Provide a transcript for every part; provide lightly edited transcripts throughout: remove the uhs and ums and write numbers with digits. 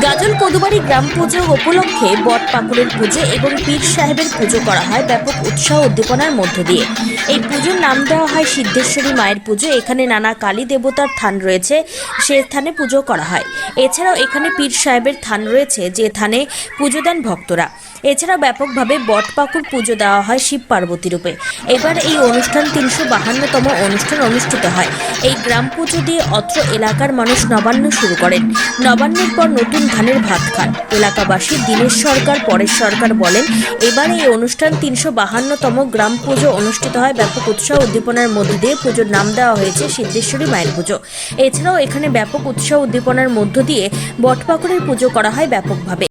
গাজল কদুবাড়ি গ্রাম পুজো উপলক্ষে বট পাকুড়ের পুজো এবং পীর সাহেবের পুজো করা হয় ব্যাপক উৎসাহ উদ্দীপনার মধ্য দিয়ে। এই পুজোর নাম দেওয়া হয় সিদ্ধেশ্বরী মায়ের পুজো। এখানে নানা কালী দেবতার থান রয়েছে, সে স্থানে পুজো করা হয়। এছাড়াও এখানে পীর সাহেবের থান রয়েছে, যে থানে পুজো দেন ভক্তরা। এছাড়াও ব্যাপকভাবে বটপাকুড় পুজো দেওয়া হয় শিব পার্বতী রূপে। এবার এই অনুষ্ঠান ৩৫২তম অনুষ্ঠান অনুষ্ঠিত হয়। এই গ্রাম পুজো দিয়ে অত্র এলাকার মানুষ নবান্ন শুরু করেন। নবান্নের পর নতুন ধানের ভাত খান এলাকাবাসী। দীনেশ সরকার, পরেশ সরকার বলেন, এবার এই অনুষ্ঠান ৩৫২তম গ্রাম পুজো অনুষ্ঠিত হয় ব্যাপক উৎসাহ উদ্দীপনার মধ্য দিয়ে। পুজোর নাম দেওয়া হয়েছে সিদ্ধেশ্বরী মায়ের পুজো। এছাড়াও এখানে ব্যাপক উৎসাহ উদ্দীপনার মধ্য দিয়ে বটপাকুড়ের পুজো করা হয় ব্যাপকভাবে।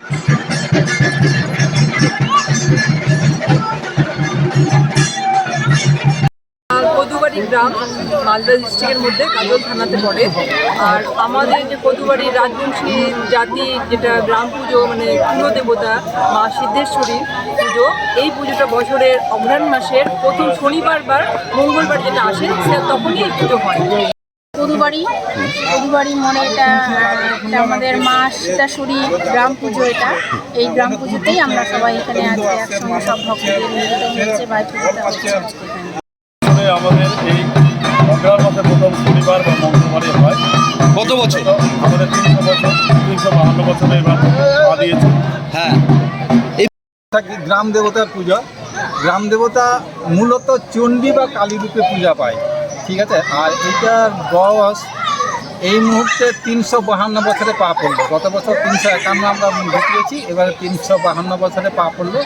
কদুবাড়ি গ্রাম মালদা ডিস্ট্রিক্টের মধ্যে গাজল থানাতে পড়ে। আর আমাদের যে কদুবাড়ি রাজবংশী জাতি যেটা গ্রাম পুজো মানে কুলদেবতা মা সিদ্ধেশ্বরীর পুজো, এই পুজোটা বছরের অঘ্রাণ মাসের প্রথম শনিবার বা মঙ্গলবার যেটা আসে তখনই এই পুজো হয়। কদুবাড়ি মনে এটা আমাদের মা সীতাশ্বরী গ্রাম পুজো। এই গ্রাম পুজোতেই আমরা সবাই এখানে আজকে একসঙ্গে সব ভক্তদের মিলিত হয়েছে বা পুজোটা হচ্ছে এখানে। আমাদের এই অগ্রহায়ণ মাসের প্রথম শনিবার বা মঙ্গলবারে হয়। কত বছর? আমাদের ৩৫২ বছরে এবার পা দিয়েছে। হ্যাঁ, এই গ্রাম দেবতার পূজা। গ্রাম দেবতা মূলত চণ্ডী বা কালী রূপে পূজা পায়, ঠিক আছে। আর এটার বয়স এই মুহূর্তে ৩৫২ বছরে পা পড়লো। গত বছর ৩৫১ আমরা ঢুকিয়েছি, এবারে ৩৫২ বছরে পা পড়লো।